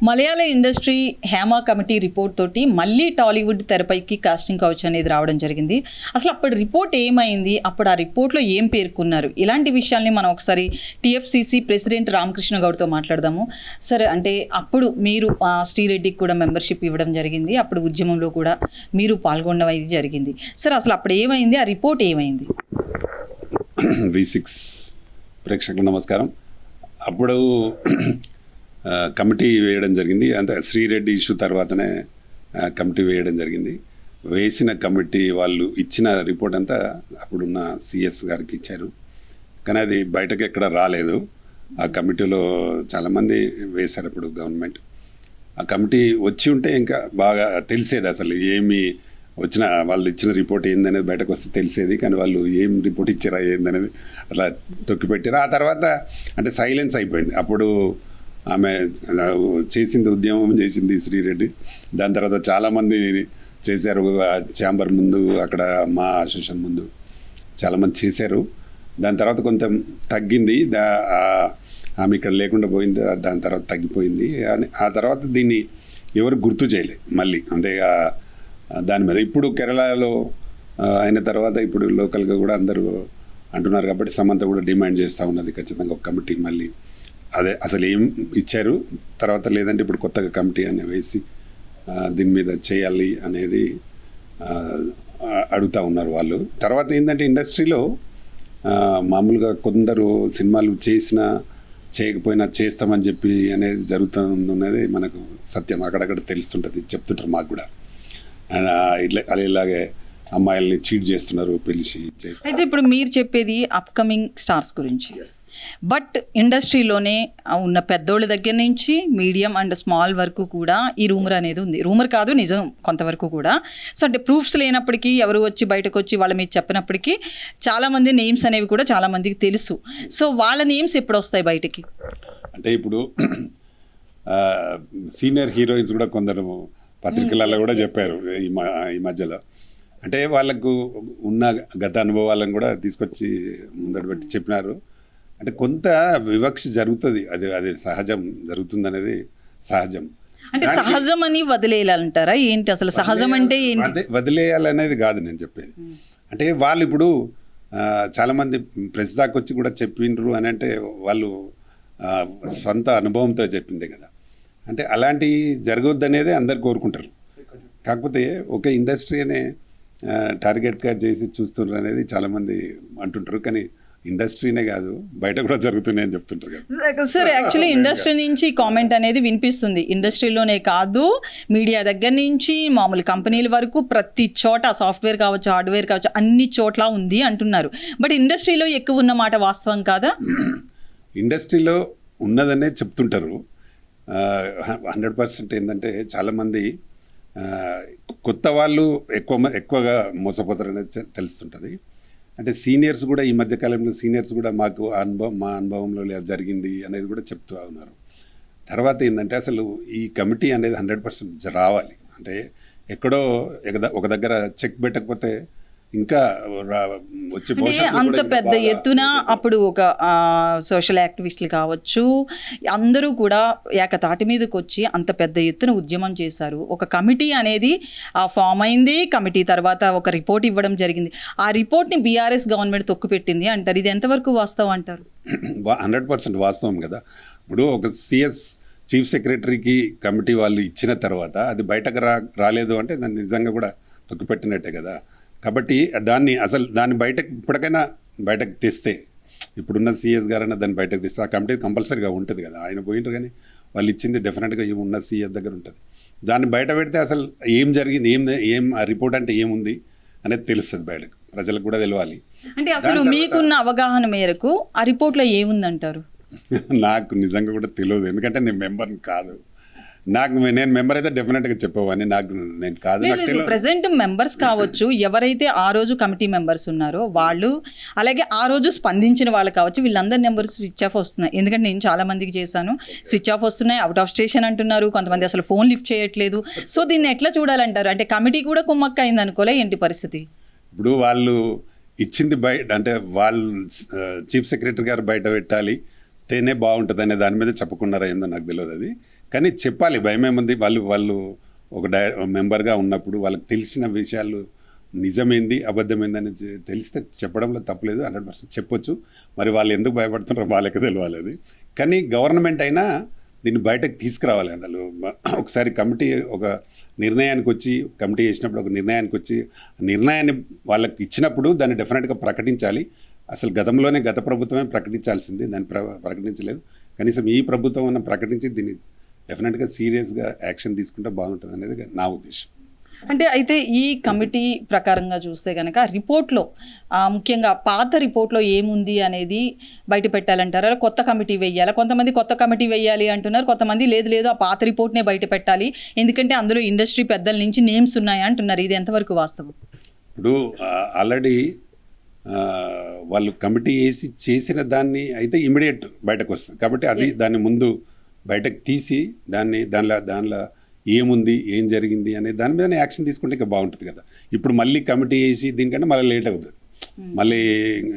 మలయాళ industry Hema committee report తోటి మళ్ళీ టాలీవుడ్ తెరపైకి కాస్టింగ్ కౌచ్ అనేది రావడం జరిగింది. అసలు అప్పుడు రిపోర్ట్ ఏమైంది, అప్పుడు ఆ రిపోర్ట్లో ఏం పేర్కొన్నారు, ఇలాంటి విషయాల్ని మనం ఒకసారి టీఎఫ్సిసి ప్రెసిడెంట్ రామకృష్ణ గౌడ్తో మాట్లాడదాము. సరే, అంటే అప్పుడు మీరు శ్రీరెడ్డికి కూడా మెంబర్షిప్ ఇవ్వడం జరిగింది, అప్పుడు ఉద్యమంలో కూడా మీరు పాల్గొనడం అనేది జరిగింది. సరే, అసలు అప్పుడు ఏమైంది, ఆ రిపోర్ట్ ఏమైంది? V6 ప్రేక్షకులకు నమస్కారం. అప్పుడు కమిటీ వేయడం జరిగింది. అంతే, శ్రీరెడ్డి ఇష్యూ తర్వాతనే కమిటీ వేయడం జరిగింది. వేసిన కమిటీ వాళ్ళు ఇచ్చిన రిపోర్ట్ అంతా అప్పుడున్న సిఎస్ గారికి ఇచ్చారు. కానీ అది బయటకు ఎక్కడ రాలేదు. ఆ కమిటీలో చాలామంది వేశారు అప్పుడు గవర్నమెంట్. ఆ కమిటీ వచ్చి ఉంటే ఇంకా బాగా తెలిసేది అసలు ఏమి వచ్చిన వాళ్ళు ఇచ్చిన రిపోర్ట్ ఏందనేది బయటకు వస్తే తెలిసేది. కానీ వాళ్ళు ఏం రిపోర్ట్ ఇచ్చారా ఏందనేది అట్లా తొక్కిపెట్టారు. ఆ తర్వాత అంటే సైలెన్స్ అయిపోయింది. అప్పుడు ఆమె చేసింది, ఉద్యమం చేసింది శ్రీరెడ్డి. దాని తర్వాత చాలామంది చేశారు. ఛాంబర్ ముందు, అక్కడ మా అసోసియేషన్ ముందు చాలామంది చేశారు. దాని తర్వాత కొంచెం తగ్గింది. ఆమె ఇక్కడ లేకుండా పోయింది. దాని తర్వాత తగ్గిపోయింది. ఆ తర్వాత దీన్ని ఎవరు గుర్తు చేయలేదు మళ్ళీ. అంటే దాని మీద ఇప్పుడు కేరళలో అయిన తర్వాత ఇప్పుడు లోకల్గా కూడా అందరూ అంటున్నారు కాబట్టి సమంత కూడా డిమాండ్ చేస్తూ ఉన్నది ఖచ్చితంగా ఒక కమిటీ మళ్ళీ. అదే అసలు ఏం ఇచ్చారు తర్వాత, లేదంటే ఇప్పుడు కొత్తగా కమిటీ అని వేసి దీని మీద చేయాలి అనేది అడుగుతూ ఉన్నారు వాళ్ళు. తర్వాత ఏంటంటే ఇండస్ట్రీలో మామూలుగా కొందరు సినిమాలు చేసినా చేయకపోయినా చేస్తామని చెప్పి అనేది జరుగుతున్నది మనకు సత్యం. అక్కడక్కడ తెలుస్తుంటుంది, చెప్తుంటారు మాకు కూడా. ఇలాగే అమ్మాయిల్ని చీట్ చేస్తున్నారు పిలిచి చేస్తారు. అయితే ఇప్పుడు మీరు చెప్పేది అప్కమింగ్ స్టార్స్ గురించి. బట్ ఇండస్ట్రీలోనే ఉన్న పెద్దోళ్ళ దగ్గర నుంచి మీడియం అండ్ స్మాల్ వరకు కూడా ఈ రూమర్ అనేది ఉంది. రూమర్ కాదు, నిజం కొంతవరకు కూడా. సో అంటే ప్రూఫ్స్ లేనప్పటికీ ఎవరు వచ్చి బయటకు వచ్చి వాళ్ళ మీద చెప్పినప్పటికీ చాలామంది నేమ్స్ అనేవి కూడా చాలామందికి తెలుసు. సో వాళ్ళ నేమ్స్ ఎప్పుడు వస్తాయి బయటికి? అంటే ఇప్పుడు సీనియర్ హీరోయిన్స్ కూడా కొందరు పత్రికలలో కూడా చెప్పారు ఈ మధ్యలో. అంటే వాళ్ళకు ఉన్న గత అనుభవాలను కూడా తీసుకొచ్చి ముందట పెట్టి చెప్పినారు. అంటే కొంత వివక్ష జరుగుతుంది, అది సహజం, జరుగుతుంది అనేది సహజం. అంటే సహజం అని వదిలేయాలంటారా ఏంటి? అసలు సహజం అంటే ఏంటి? వదిలేయాలనేది కాదు నేను చెప్పేది. అంటే వాళ్ళు ఇప్పుడు చాలామంది ప్రెస్ దాకా వచ్చి కూడా చెప్పిండ్రు అని అంటే వాళ్ళు సొంత అనుభవంతో చెప్పిందే కదా. అంటే అలాంటివి జరగవద్దు అనేది అందరు కోరుకుంటారు. కాకపోతే ఒక ఇండస్ట్రీ అనే టార్గెట్గా చేసి చూస్తున్నారు అనేది చాలామంది అంటుంటారు. కానీ ఇండస్ట్రీనే కాదు, బయట కూడా జరుగుతున్నాయని చెప్తుంటారు కదా సార్. యాక్చువల్లీ ఇండస్ట్రీ నుంచి కామెంట్ అనేది వినిపిస్తుంది. ఇండస్ట్రీలోనే కాదు, మీడియా దగ్గర నుంచి మామూలు కంపెనీల వరకు ప్రతి చోట సాఫ్ట్వేర్ కావచ్చు, హార్డ్వేర్ కావచ్చు, అన్ని చోట్ల ఉంది అంటున్నారు. బట్ ఇండస్ట్రీలో ఎక్కువ ఉన్న మాట వాస్తవం కాదా? ఇండస్ట్రీలో ఉన్నదనే చెప్తుంటారు. 100% ఏంటంటే చాలామంది కొత్త వాళ్ళు ఎక్కువగా మోసపోతారనేది తెలుస్తుంటుంది. అంటే సీనియర్స్ కూడా ఈ మధ్యకాలంలో సీనియర్స్ కూడా మాకు మా అనుభవంలో జరిగింది అనేది కూడా చెప్తూ ఉన్నారు. తర్వాత ఏంటంటే అసలు ఈ కమిటీ అనేది 100% రావాలి. అంటే ఎక్కడో ఒక దగ్గర చెక్ పెట్టకపోతే ఇంకా వచ్చే అంత పెద్ద ఎత్తున అప్పుడు ఒక సోషల్ యాక్టివిస్టులు కావచ్చు అందరూ కూడా ఏకతాటి మీదకి వచ్చి అంత పెద్ద ఎత్తున ఉద్యమం చేశారు. ఒక కమిటీ అనేది ఫామ్ అయింది. కమిటీ తర్వాత ఒక రిపోర్ట్ ఇవ్వడం జరిగింది. ఆ రిపోర్ట్ని బీఆర్ఎస్ గవర్నమెంట్ తొక్కుపెట్టింది అంటారు. ఇది ఎంతవరకు వాస్తవం అంటారు? 100% వాస్తవం కదా. ఇప్పుడు ఒక సిఎస్ చీఫ్ సెక్రటరీకి కమిటీ వాళ్ళు ఇచ్చిన తర్వాత అది బయటకు రాలేదు అంటే దాన్ని నిజంగా కూడా తొక్కిపెట్టినట్టే కదా. కాబట్టి దాన్ని బయటకు ఇప్పటికైనా బయటకు తెస్తే, ఇప్పుడున్న సిఎస్ గారైనా దాన్ని బయటకు తెస్తే ఆ కమిటీ కంపల్సరీగా ఉంటుంది కదా. ఆయన పోయింటారు కానీ వాళ్ళు ఇచ్చింది డెఫినెట్గా ఉన్న సిఎస్ దగ్గర ఉంటుంది. దాన్ని బయట పెడితే అసలు ఏం జరిగింది, ఏం ఆ రిపోర్ట్ అంటే ఏముంది అనేది తెలుస్తుంది బయటకు, ప్రజలకు కూడా తెలియాలి. అంటే అసలు మీకున్న అవగాహన మేరకు ఆ రిపోర్ట్లో ఏముందంటారు? నాకు నిజంగా కూడా తెలియదు, ఎందుకంటే నేను మెంబర్ని కాదు. నేను మెంబర్ అయితే డెఫినెట్గా చెప్పేవాడిని. నేను కాదు. ప్రెసెంట్ మెంబర్స్ కావచ్చు, ఎవరైతే ఆ రోజు కమిటీ మెంబర్స్ ఉన్నారో వాళ్ళు, అలాగే ఆ రోజు స్పందించిన వాళ్ళు కావచ్చు, వీళ్ళందరి నెంబర్స్ స్విచ్ ఆఫ్ వస్తున్నాయి. ఎందుకంటే నేను చాలా మందికి చేశాను, స్విచ్ ఆఫ్ వస్తున్నాయి, అవుట్ ఆఫ్ స్టేషన్ అంటున్నారు, కొంతమంది అసలు ఫోన్ లిఫ్ట్ చేయట్లేదు. సో దీన్ని ఎట్లా చూడాలంటారు? అంటే కమిటీ కూడా కుమ్మక్క అయింది అనుకోలే ఏంటి పరిస్థితి? ఇప్పుడు వాళ్ళు ఇచ్చింది బయట, అంటే వాళ్ళు చీఫ్ సెక్రటరీ గారు బయట పెట్టాలి తేనే బాగుంటుంది అనే దాని మీద చెప్పుకున్నారా ఏందో నాకు తెలియదు అది. కానీ చెప్పాలి, భయమేముంది, వాళ్ళు ఒక మెంబర్గా ఉన్నప్పుడు వాళ్ళకి తెలిసిన విషయాలు నిజమేంది అబద్ధమేంది అని తెలిస్తే చెప్పడంలో తప్పలేదు, 100% చెప్పొచ్చు. మరి వాళ్ళు ఎందుకు భయపడుతున్నారో వాళ్ళకి తెలియాలి అది. కానీ గవర్నమెంట్ అయినా దీన్ని బయటకు తీసుకురావాలి. అందులో ఒకసారి కమిటీ ఒక నిర్ణయానికి వచ్చి, కమిటీ చేసినప్పుడు ఒక నిర్ణయానికి వచ్చి, నిర్ణయాన్ని వాళ్ళకి ఇచ్చినప్పుడు దాన్ని డెఫినెట్గా ప్రకటించాలి. అసలు గతంలోనే గత ప్రభుత్వమే ప్రకటించాల్సింది, దాన్ని ప్రకటించలేదు. కనీసం ఈ ప్రభుత్వం ప్రకటించి దీన్ని డెఫినెట్గా సీరియస్గా యాక్షన్ తీసుకుంటే బాగుంటుంది అనేది నా ఉద్దేశం. అంటే అయితే ఈ కమిటీ ప్రకారంగా చూస్తే కనుక రిపోర్ట్లో ముఖ్యంగా పాత రిపోర్ట్లో ఏముంది అనేది బయట పెట్టాలంటారా, కొత్త కమిటీ వేయాలా? కొంతమంది కొత్త కమిటీ వేయాలి అంటున్నారు, కొంతమంది లేదు ఆ పాత రిపోర్ట్నే బయట పెట్టాలి, ఎందుకంటే అందులో ఇండస్ట్రీ పెద్దల నుంచి నేమ్స్ ఉన్నాయి అంటున్నారు. ఇది ఎంతవరకు వాస్తవం? ఇప్పుడు ఆల్రెడీ వాళ్ళు కమిటీ వేసి చేసిన దాన్ని అయితే ఇమీడియట్ బయటకు వస్తుంది కాబట్టి అది దాన్ని ముందు బయటకు తీసి దానిలో ఏముంది, ఏం జరిగింది అనే దాని మీద యాక్షన్ తీసుకుంటే ఇంకా బాగుంటుంది కదా. ఇప్పుడు మళ్ళీ కమిటీ వేసి దీనికంటే మళ్ళీ లేట్ అవుతుంది, మళ్ళీ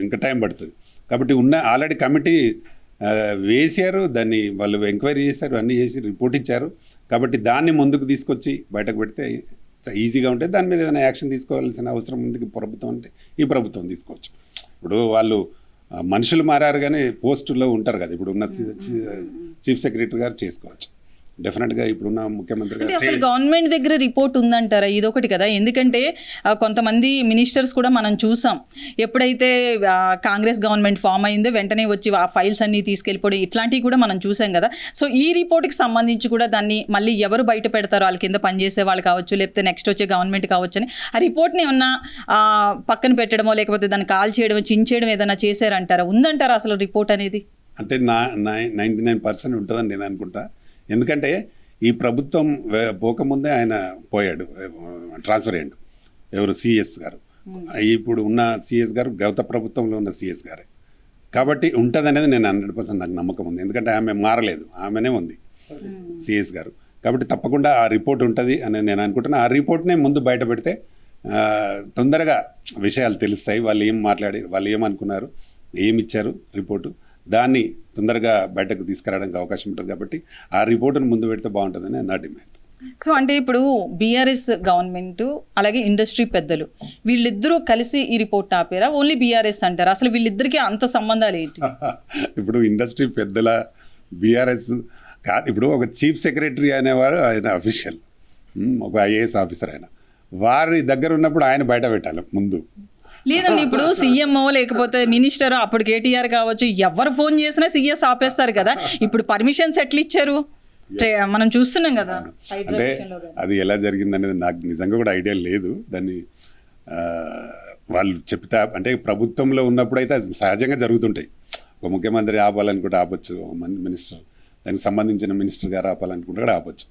ఇంకా టైం పడుతుంది. కాబట్టి ఆల్రెడీ కమిటీ వేసారు, దాన్ని వాళ్ళు ఎంక్వైరీ చేశారు, అన్నీ చేసి రిపోర్ట్ ఇచ్చారు. కాబట్టి దాన్ని ముందుకు తీసుకొచ్చి బయటకు పెడితే ఈజీగా ఉంటుంది. దాని మీద ఏదైనా యాక్షన్ తీసుకోవాల్సిన అవసరం ఉంది ప్రభుత్వం అంటే ఈ ప్రభుత్వం తీసుకోవచ్చు. ఇప్పుడు వాళ్ళు మనుషులు మారారు కానీ పోస్టుల్లో ఉంటారు కదా. ఇప్పుడు ఉన్న చీఫ్ సెక్రటరీ గారు చేసుకోవచ్చు డెఫినెట్గా. ఇప్పుడున్న ముఖ్యమంత్రి గారు అసలు గవర్నమెంట్ దగ్గర రిపోర్ట్ ఉందంటారా? ఇదొకటి కదా, ఎందుకంటే కొంతమంది మినిస్టర్స్ కూడా మనం చూసాం, ఎప్పుడైతే కాంగ్రెస్ గవర్నమెంట్ ఫామ్ అయిందో వెంటనే వచ్చి ఆ ఫైల్స్ అన్నీ తీసుకెళ్ళిపోవడం, ఇట్లాంటివి కూడా మనం చూసాం కదా. సో ఈ రిపోర్ట్కి సంబంధించి కూడా దాన్ని మళ్ళీ ఎవరు బయట పెడతారో, వాళ్ళ కింద పనిచేసే వాళ్ళు కావచ్చు, లేకపోతే నెక్స్ట్ వచ్చే గవర్నమెంట్ కావచ్చు అని ఆ రిపోర్ట్ని ఏమన్నా పక్కన పెట్టడమో లేకపోతే దాన్ని కాల్ చేయడమో చించేయడం ఏదైనా చేశారంటారా? ఉందంటారా అసలు రిపోర్ట్ అనేది? అంటే 99% ఉంటుందని నేను అనుకుంటా. ఎందుకంటే ఈ ప్రభుత్వం పోకముందే ఆయన పోయాడు, ట్రాన్స్ఫర్ అయ్యాడు. ఎవరు? సిఎస్ గారు. ఇప్పుడు ఉన్న సిఎస్ గారు గత ప్రభుత్వంలో ఉన్న సిఎస్ గారే కాబట్టి ఉంటుంది అనేది నేను 100% నాకు నమ్మకం ఉంది. ఎందుకంటే ఆమె మారలేదు, ఆమెనే ఉంది సిఎస్ గారు. కాబట్టి తప్పకుండా ఆ రిపోర్ట్ ఉంటుంది అని నేను అనుకుంటున్నా. ఆ రిపోర్ట్నే ముందు బయట పెడితే తొందరగా విషయాలు తెలుస్తాయి. వాళ్ళు ఏం మాట్లాడి, వాళ్ళు ఏమనుకున్నారు, ఏమిచ్చారు రిపోర్టు, దాన్ని తొందరగా బయటకు తీసుకురావడానికి అవకాశం ఉంటుంది. కాబట్టి ఆ రిపోర్టును ముందు పెడితే బాగుంటుందని నా డిమాండ్. సో అంటే ఇప్పుడు బీఆర్ఎస్ గవర్నమెంట్ అలాగే ఇండస్ట్రీ పెద్దలు వీళ్ళిద్దరూ కలిసి ఈ రిపోర్ట్ ఆపారా, ఓన్లీ బీఆర్ఎస్ అంటారా? అసలు వీళ్ళిద్దరికి అంత సంబంధాలు ఏంటి? ఇప్పుడు ఇండస్ట్రీ పెద్దల బీఆర్ఎస్ కాదు. ఇప్పుడు ఒక చీఫ్ సెక్రటరీ అనేవారు, ఆయన అఫీషియల్, ఒక ఐఏఎస్ ఆఫీసర్, ఆయన వారి దగ్గర ఉన్నప్పుడు ఆయన బయట పెట్టాలి ముందు. లేదండి, ఇప్పుడు సీఎంఓ లేకపోతే మినిస్టర్, అప్పుడు కేటీఆర్ కావచ్చు, ఎవరు ఫోన్ చేసినా సీఎస్ ఆపేస్తారు కదా. ఇప్పుడు పర్మిషన్స్ ఎట్లా ఇచ్చారు మనం చూస్తున్నాం కదా. అంటే అది ఎలా జరిగింది అనేది నాకు నిజంగా కూడా ఐడియా లేదు. దాన్ని వాళ్ళు చెప్తా అంటే ప్రభుత్వంలో ఉన్నప్పుడు అయితే అది సహజంగా జరుగుతుంటాయి. ఒక ముఖ్యమంత్రి ఆపాలనుకుంటే ఆపచ్చు, ఒక మినిస్టర్, దానికి సంబంధించిన మినిస్టర్ గారు ఆపాలనుకుంటే కూడా ఆపచ్చు.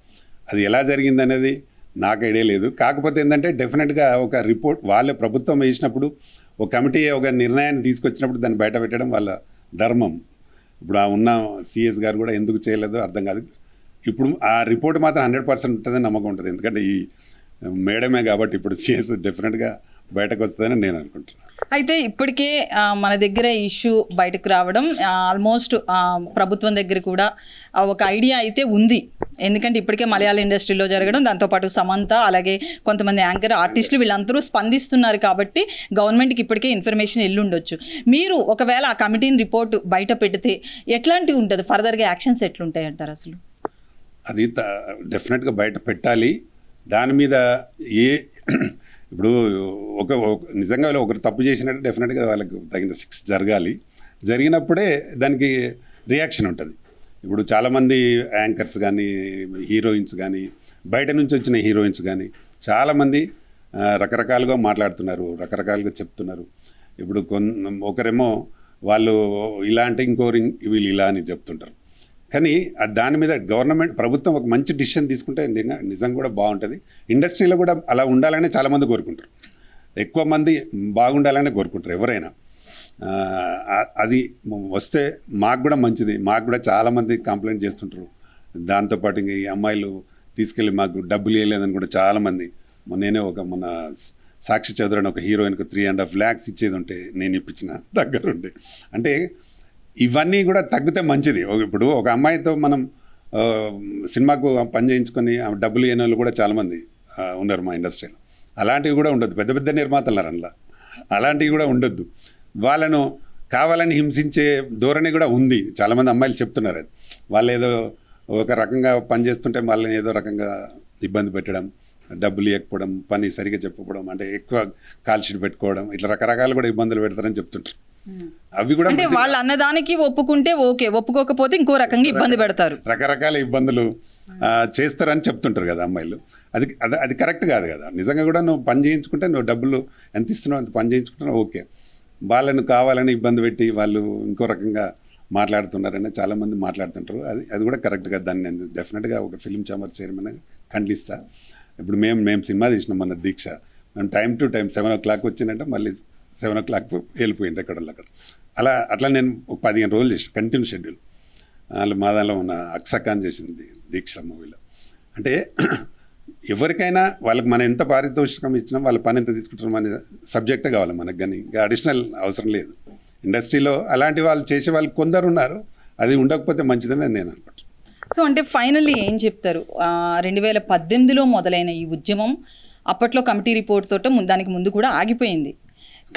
అది ఎలా జరిగింది అనేది నాకు ఐడియా లేదు. కాకపోతే ఏంటంటే డెఫినెట్గా ఒక రిపోర్ట్ వాళ్ళ ప్రభుత్వం వేసినప్పుడు, ఒక కమిటీ ఒక నిర్ణయాన్ని తీసుకొచ్చినప్పుడు దాన్ని బయట పెట్టడం వాళ్ళ ధర్మం. ఇప్పుడు ఆ ఉన్న సిఎస్ గారు కూడా ఎందుకు చేయలేదో అర్థం కాదు. ఇప్పుడు ఆ రిపోర్ట్ మాత్రం 100% ఉంటుందని నమ్మకం ఉంటుంది. ఎందుకంటే ఈ మేడమే కాబట్టి ఇప్పుడు సిఎస్ డెఫినెట్గా బయటకు వస్తుందని నేను అనుకుంటున్నాను. అయితే ఇప్పటికే మన దగ్గర ఇష్యూ బయటకు రావడం ఆల్మోస్ట్ ప్రభుత్వం దగ్గర కూడా ఒక ఐడియా అయితే ఉంది. ఎందుకంటే ఇప్పటికే మలయాళ ఇండస్ట్రీలో జరగడం, దాంతోపాటు సమంత అలాగే కొంతమంది యాంకర్ ఆర్టిస్టులు వీళ్ళందరూ స్పందిస్తున్నారు కాబట్టి గవర్నమెంట్కి ఇప్పటికే ఇన్ఫర్మేషన్ వెళ్ళుండొచ్చు. మీరు ఒకవేళ ఆ కమిటీని రిపోర్ట్ బయట పెడితే ఎట్లాంటివి ఉంటుంది, ఫర్దర్గా యాక్షన్స్ ఎట్లుంటాయి అంటారు? అసలు అది డెఫినెట్గా బయట పెట్టాలి. దాని మీద ఇప్పుడు నిజంగా ఒకరు తప్పు చేసినట్టు డెఫినెట్గా వాళ్ళకి తగిన శిక్ష జరగాలి. జరిగినప్పుడే దానికి రియాక్షన్ ఉంటుంది. ఇప్పుడు చాలామంది యాంకర్స్ కానీ, హీరోయిన్స్ కానీ, బయట నుంచి వచ్చిన హీరోయిన్స్ కానీ చాలామంది రకరకాలుగా మాట్లాడుతున్నారు, రకరకాలుగా చెప్తున్నారు. ఇప్పుడు ఒకరేమో వాళ్ళు ఇలా అంటే ఇంకోరు వీళ్ళు ఇలా అని చెప్తుంటారు. కానీ దాని మీద గవర్నమెంట్ ప్రభుత్వం ఒక మంచి డిసిషన్ తీసుకుంటే నిజంగా కూడా బాగుంటుంది. ఇండస్ట్రీలో కూడా అలా ఉండాలని చాలామంది కోరుకుంటారు, ఎక్కువ మంది బాగుండాలని కోరుకుంటారు ఎవరైనా. అది వస్తే మాకు కూడా మంచిది. మాకు కూడా చాలామంది కంప్లైంట్ చేస్తుంటారు. దాంతోపాటు ఈ అమ్మాయిలు తీసుకెళ్ళి మాకు డబ్బులు ఇవ్వలేదని కూడా చాలామంది. నేనే మన సాక్షి చౌదరి ఒక హీరోయిన్కి 3.5 lakhs ఇచ్చేది ఉంటే నేను ఇప్పించిన దగ్గరుండి. అంటే ఇవన్నీ కూడా తగ్గితే మంచిది. ఇప్పుడు ఒక అమ్మాయితో మనం ఆ, సినిమాకు పని చేయించుకొని ఆ డబ్బులు ఇవ్వని వాళ్ళు కూడా చాలామంది ఉన్నారు మా ఇండస్ట్రీలో. అలాంటివి కూడా ఉండొద్దు, పెద్ద పెద్ద నిర్మాతలు ఉన్నారు అందులో, అలాంటివి కూడా ఉండొద్దు. వాళ్ళను కావాలని హింసించే ధోరణి కూడా ఉంది, చాలామంది అమ్మాయిలు చెప్తున్నారు. అది వాళ్ళు ఏదో ఒక రకంగా పని చేస్తుంటే వాళ్ళని ఏదో రకంగా ఇబ్బంది పెట్టడం, డబ్బులు ఇవ్వకపోవడం, పని సరిగా చెప్పకపోవడం, అంటే ఎక్కువ కాల్ షీట్ పెట్టుకోవడం, ఇట్లా రకరకాలు కూడా ఇబ్బందులు పెడతారని చెప్తుంటారు. అవి కూడా అంటే వాళ్ళు అన్నదానికి ఒప్పుకుంటే ఓకే, ఒప్పుకోకపోతే ఇంకో రకంగా ఇబ్బంది పెడతారు, రకరకాల ఇబ్బందులు చేస్తారని చెప్తుంటారు కదా అమ్మాయిలు. అది అది కరెక్ట్ కాదు కదా. నిజంగా కూడా నువ్వు పని చేయించుకుంటే, నువ్వు డబ్బులు ఎంత ఇస్తున్నావు అంత పని చేయించుకుంటున్నావు ఓకే. వాళ్ళను కావాలని ఇబ్బంది పెట్టి వాళ్ళు ఇంకో రకంగా మాట్లాడుతున్నారని చాలామంది మాట్లాడుతుంటారు. అది కూడా కరెక్ట్ కాదు. దాన్ని నేను డెఫినెట్గా ఒక ఫిల్మ్ ఛాంబర్ చైర్మన్ ఖండిస్తా. ఇప్పుడు మేము సినిమా తీసినాం మన దీక్ష, మేము టైం టు టైం 7 o'clock వచ్చిందంటే మళ్ళీ 7 o'clock వెళ్ళిపోయింది అక్కడ. అట్లా నేను ఒక 15 రోజులు చేసాను కంటిన్యూ షెడ్యూల్. వాళ్ళు మా దానిలో ఉన్న అక్సఖాన్ చేసింది దీక్ష మూవీలో. అంటే ఎవరికైనా వాళ్ళకి మనం ఎంత పారితోషికం ఇచ్చినా వాళ్ళ పని ఎంత తీసుకుంటాం అనే సబ్జెక్టే కావాలి మనకు, కానీ ఇంకా అడిషనల్ అవసరం లేదు. ఇండస్ట్రీలో అలాంటి వాళ్ళు చేసే వాళ్ళు కొందరు ఉన్నారు, అది ఉండకపోతే మంచిదని నేను అనుకుంటున్నాను. సో అంటే ఫైనల్లీ ఏం చెప్తారు? 2018లో మొదలైన ఈ ఉద్యమం అప్పట్లో కమిటీ రిపోర్ట్ తోట దానికి ముందు కూడా ఆగిపోయింది.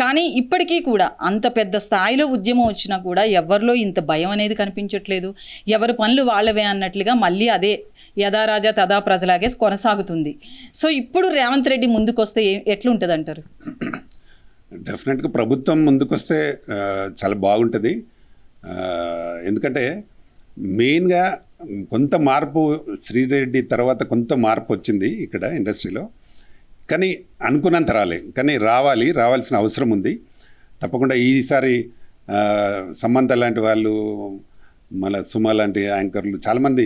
కానీ ఇప్పటికీ కూడా అంత పెద్ద స్థాయిలో ఉద్యమం వచ్చినా కూడా ఎవరిలో ఇంత భయం అనేది కనిపించట్లేదు. ఎవరి పనులు వాళ్ళవే అన్నట్లుగా మళ్ళీ అదే యథా రాజా తదా ప్రజలాగే కొనసాగుతుంది. సో ఇప్పుడు రేవంత్ రెడ్డి ముందుకొస్తే ఎట్లుంటుంది అంటారు? డెఫినెట్గా ప్రభుత్వం ముందుకొస్తే చాలా బాగుంటుంది. ఎందుకంటే మెయిన్గా కొంత మార్పు, శ్రీరెడ్డి తర్వాత కొంత మార్పు వచ్చింది ఇక్కడ ఇండస్ట్రీలో, కానీ అనుకున్నంత కానీ రావాల్సిన అవసరం ఉంది తప్పకుండా. ఈసారి సమంత లాంటి వాళ్ళు, మళ్ళీ సుమ లాంటి యాంకర్లు, చాలామంది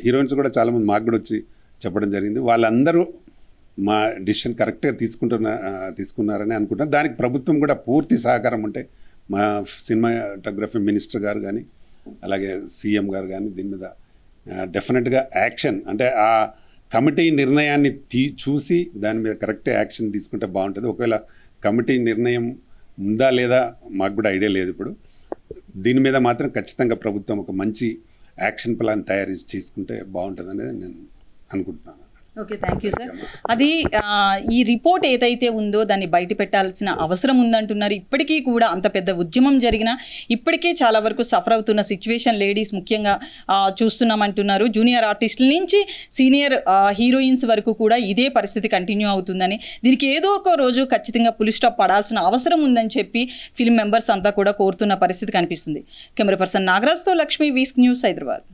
హీరోయిన్స్ కూడా చాలామంది మాకు కూడా వచ్చి చెప్పడం జరిగింది. వాళ్ళందరూ మా డిసిషన్ కరెక్ట్గా తీసుకున్నారని అనుకుంటున్నాను. దానికి ప్రభుత్వం కూడా పూర్తి సహకారం ఉంటే, మా సినిమాటోగ్రఫీ మినిస్టర్ గారు కానీ అలాగే సీఎం గారు కానీ దీని మీద డెఫినెట్గా యాక్షన్, అంటే ఆ కమిటీ నిర్ణయాన్ని చూసి దాని మీద కరెక్ట్ యాక్షన్ తీసుకుంటే బాగుంటుంది. ఒకవేళ కమిటీ నిర్ణయం ఉందా లేదా మాకు కూడా ఐడియా లేదు. ఇప్పుడు దీని మీద మాత్రం ఖచ్చితంగా ప్రభుత్వం ఒక మంచి యాక్షన్ ప్లాన్ తయారు చేసుకుంటే బాగుంటుంది అనేది నేను అనుకుంటున్నాను. Okay, thank you sir. అది ఈ రిపోర్ట్ ఏదైతే ఉందో దాన్ని బయట పెట్టాల్సిన అవసరం ఉందంటున్నారు. ఇప్పటికీ కూడా అంత పెద్ద ఉద్యమం జరిగినా ఇప్పటికే చాలా వరకు సఫర్ అవుతున్న సిచ్యువేషన్ లేడీస్ ముఖ్యంగా చూస్తున్నామంటున్నారు. జూనియర్ ఆర్టిస్టుల నుంచి సీనియర్ హీరోయిన్స్ వరకు కూడా ఇదే పరిస్థితి కంటిన్యూ అవుతుందని, దీనికి ఏదో ఒక రోజు ఖచ్చితంగా పులి స్టాప్ పడాల్సిన అవసరం ఉందని చెప్పి ఫిల్మ్ మెంబర్స్ అంతా కూడా కోరుతున్న పరిస్థితి కనిపిస్తుంది. కెమెరా పర్సన్ నాగరాజ్తో లక్ష్మి, వీస్క్ న్యూస్, హైదరాబాద్.